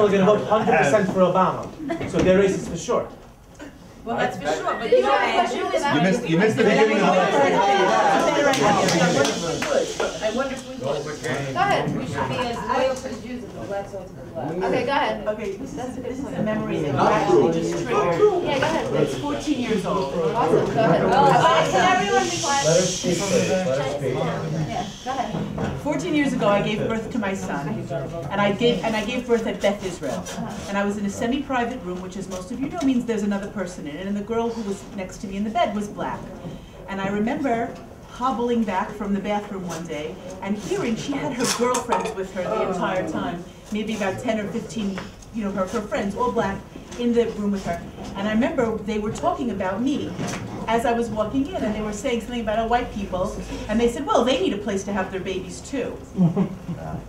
going to vote 100% for Obama, so they're racist for sure. Well, that's for sure, but you missed the beginning of it. I wonder if we would. Go ahead. We should be as loyal to the Jews as the blacks are to the blacks. Okay, go ahead. Okay, this is a memory that you actually just triggered. Yeah, go ahead. It's 14 years old. Awesome, go ahead. Can everyone be quiet? Let her speak, please. Let her speak. Yeah, go ahead. 14 years ago, I gave birth to my son, and I gave birth at Beth Israel, and I was in a semi-private room, which, as most of you know, means there's another person in it, and the girl who was next to me in the bed was black. And I remember hobbling back from the bathroom one day and hearing she had her girlfriends with her the entire time, maybe about 10 or 15, you know, her friends, all black, in the room with her. And I remember they were talking about me as I was walking in, and they were saying something about white people, and they said, well, they need a place to have their babies too. And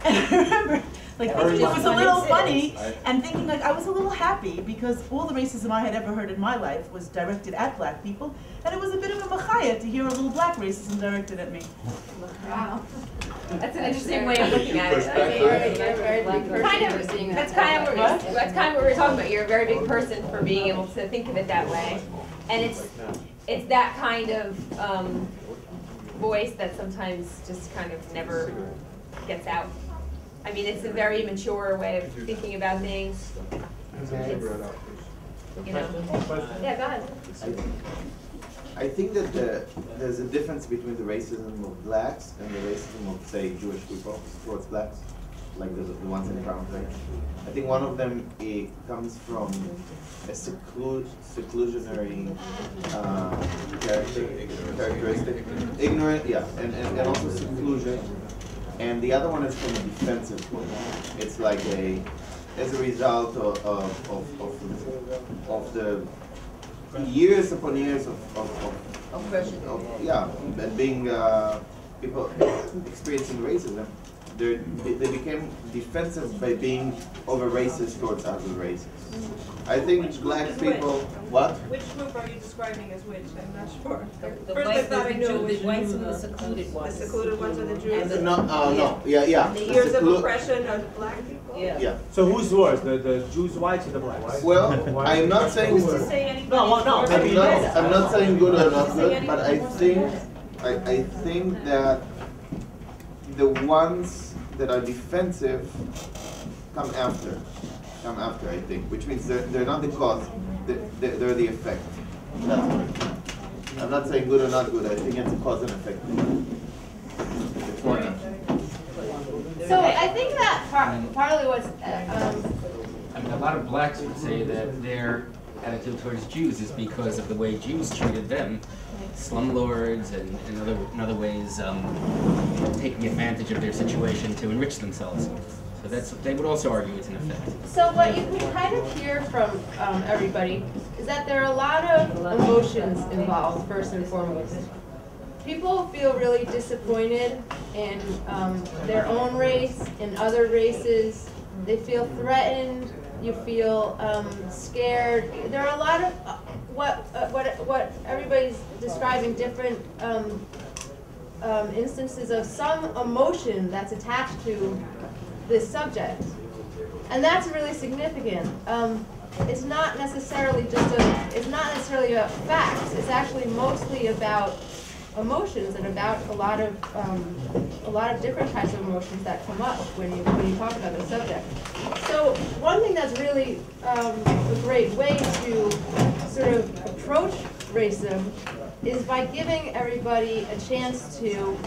I remember like thinking it was a little funny, and thinking like I was a little happy because all the racism I had ever heard in my life was directed at black people, and it was a bit of a machaya to hear a little black racism directed at me. Wow. That's an interesting way of looking at it. That's kind of what we're talking about. You're a very big person for being able to think of it that way, and it's that kind of voice that sometimes just kind of never gets out. I mean, it's a very mature way of thinking about things. It's, you know. Yeah, go ahead. I think that there's a difference between the racism of blacks and the racism of, say, Jewish people towards blacks, like the ones in Crown Place. I think one of them comes from a seclusionary characteristic, ignorant, yeah, and also seclusion. And the other one is from a defensive point. It's like as a result of the years upon years and being people experiencing racism, they became defensive by being over racist towards other races. I think black people, what? Which group are you describing as which? I'm not sure. The First I thought I knew the whites and the secluded ones. The secluded ones are the Jews. No, yeah. The years of oppression are the black people? Yeah. So who's worse, the Jews, whites, or the blacks? Well, I'm not saying Who's to say anybody? No, maybe I'm not saying good or not good, but I think that the ones that are defensive come after, I think, which means they're not the cause, they're the effect. That's what I'm not saying good or not good, I think it's a cause and effect. It's more than. So I think that partly what's I mean, a lot of blacks would say that their attitude towards Jews is because of the way Jews treated them, slumlords and in other ways taking advantage of their situation to enrich themselves. So they would also argue it's an effect. So what you can kind of hear from everybody is that there are a lot of emotions involved, first and foremost. People feel really disappointed in their own race, in other races. They feel threatened. You feel scared. There are a lot of what everybody's describing different instances of some emotion that's attached to this subject, and that's really significant. It's not necessarily it's not necessarily about facts. It's actually mostly about emotions and about a lot of different types of emotions that come up when you talk about the subject. So one thing that's really a great way to sort of approach racism is by giving everybody a chance to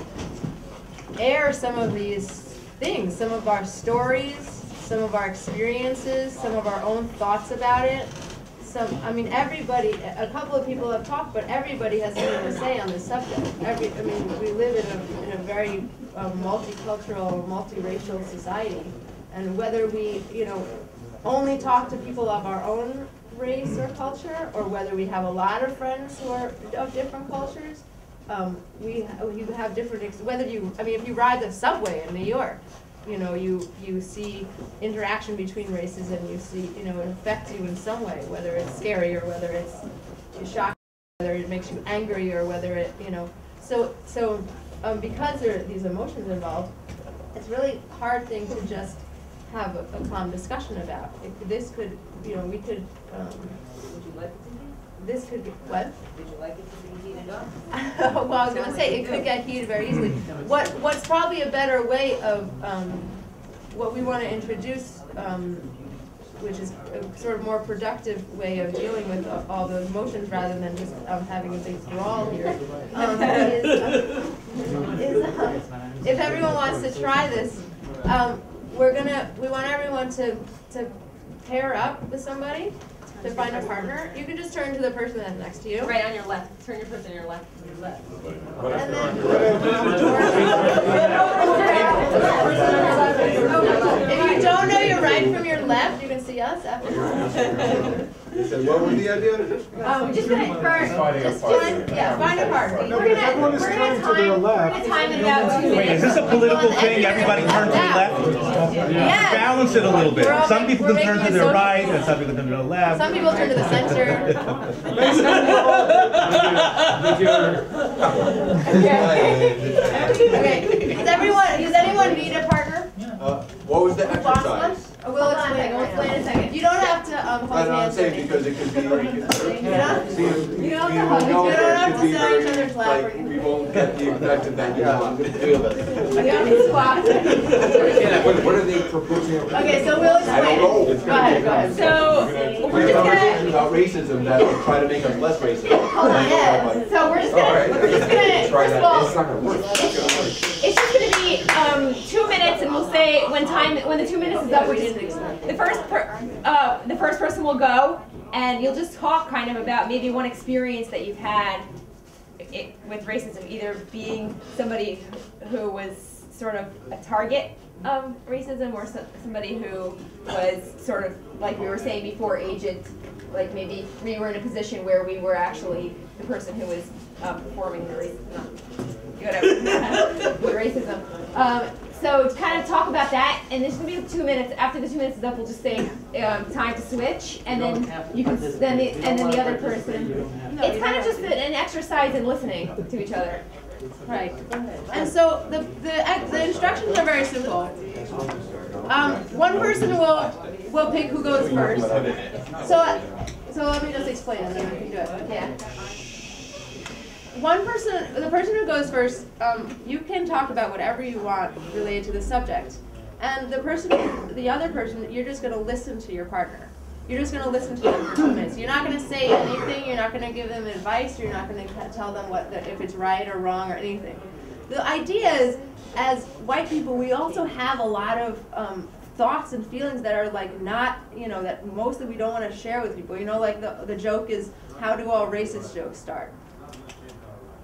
air some of these things, some of our stories, some of our experiences, some of our own thoughts about it. I mean, everybody, a couple of people have talked, but everybody has something to say on this subject. I mean, we live in a very multicultural, multiracial society, and whether we, only talk to people of our own race or culture, or whether we have a lot of friends who are of different cultures, you have different. If you ride the subway in New York, you see interaction between races, and you see, it affects you in some way, whether it's scary or whether it's shocking, whether it makes you angry or whether it, So because there are these emotions involved, it's really hard thing to just have a calm discussion about. This could, we could, this could be, what? Did you like it to be heated up? Well, I was gonna say, it could get heated very easily. What's probably a better way of, what we wanna introduce, which is a sort of more productive way of dealing with all those motions rather than just having a big brawl here, is if everyone wants to try this, we want everyone to pair up with somebody to find a partner. You can just turn to the person that's next to you. Right on your left. Turn your person on your left. And then, if you don't know your right from your left, you can see us after. You said, what was the idea? Just gonna Find a partner. We're gonna time it about 2 minutes. Wait, is this a political thing? Everybody turn to the left? Yes. Balance it a little bit. We're all Some people we're can turn making to it their social. right, and some people turn to the left. Some people turn to the center. Okay. Does anyone need a partner? What was the Who wants one? We'll explain in a second. You don't have to hold hands. saying because it could be. You don't have to hug. You don't have to sit on each other's lap. Or We won't get the effect of that. you don't have to squat. What are they proposing? Okay, so we'll explain. Go ahead. So we're just gonna. About racism that will try to make us less racist. Yes. So we're just gonna first of all, It's just gonna be 2 minutes, and we'll say when the 2 minutes is up, the first person will go, and you'll just talk kind of about maybe one experience that you've had with racism, either being somebody who was sort of a target of racism, or somebody who was sort of, like we were saying before, agent. Like maybe we were in a position where we were actually the person who was performing the racism. So to kind of talk about that, and there's gonna be 2 minutes. After the 2 minutes is up, we'll just say time to switch, and then you can then the other person. It's kind of just an exercise in listening to each other. right. And so the instructions are very simple. One person will pick who goes first. So let me just explain and then we can do it. Yeah. The person who goes first, you can talk about whatever you want related to the subject. And the other person, you're just going to listen to your partner. You're just going to listen to them for 2 minutes. You're not going to say anything. You're not going to give them advice. You're not going to tell them if it's right or wrong or anything. The idea is, as white people, we also have a lot of thoughts and feelings that are like not, that mostly we don't want to share with people. Like the joke is, how do all racist jokes start?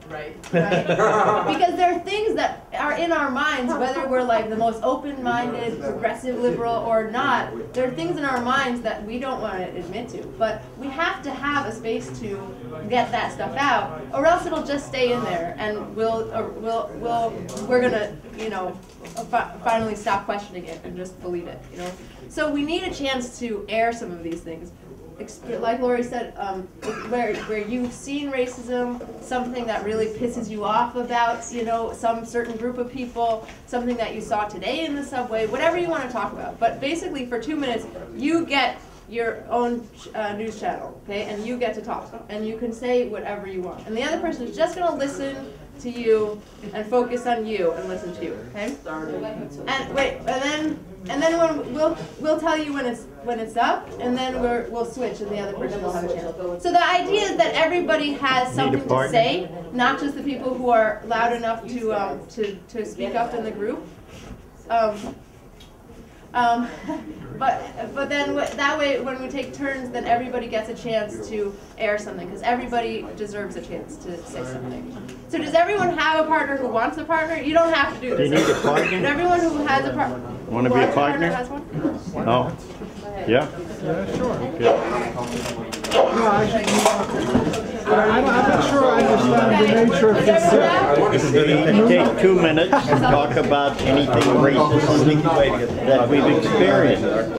Right. Because there are things that are in our minds, whether we're like the most open-minded, progressive liberal or not, there are things in our minds that we don't want to admit to. But we have to have a space to get that stuff out, or else it'll just stay in there, and we're gonna, finally stop questioning it and just believe it. So we need a chance to air some of these things. Like Lori said, where you've seen racism, something that really pisses you off about, some certain group of people, something that you saw today in the subway, whatever you want to talk about. But basically, for 2 minutes, you get your own news channel, okay, and you get to talk, and you can say whatever you want. And the other person is just going to listen to you and focus on you and listen to you, okay? And then when we'll tell you when it's up, and then we'll switch, and the other person will have a chance. So the idea is that everybody has something to say, not just the people who are loud enough to speak up in the group. But then that way, when we take turns, then everybody gets a chance to air something, because everybody deserves a chance to say something. So does everyone have a partner who wants a partner? You don't have to do this. Do you need a partner? But everyone who has a partner. Want to be a partner? Has one? Oh, yeah? I'm not sure I understand the nature of this. This is going to take 2 minutes to talk about anything racist that we've experienced.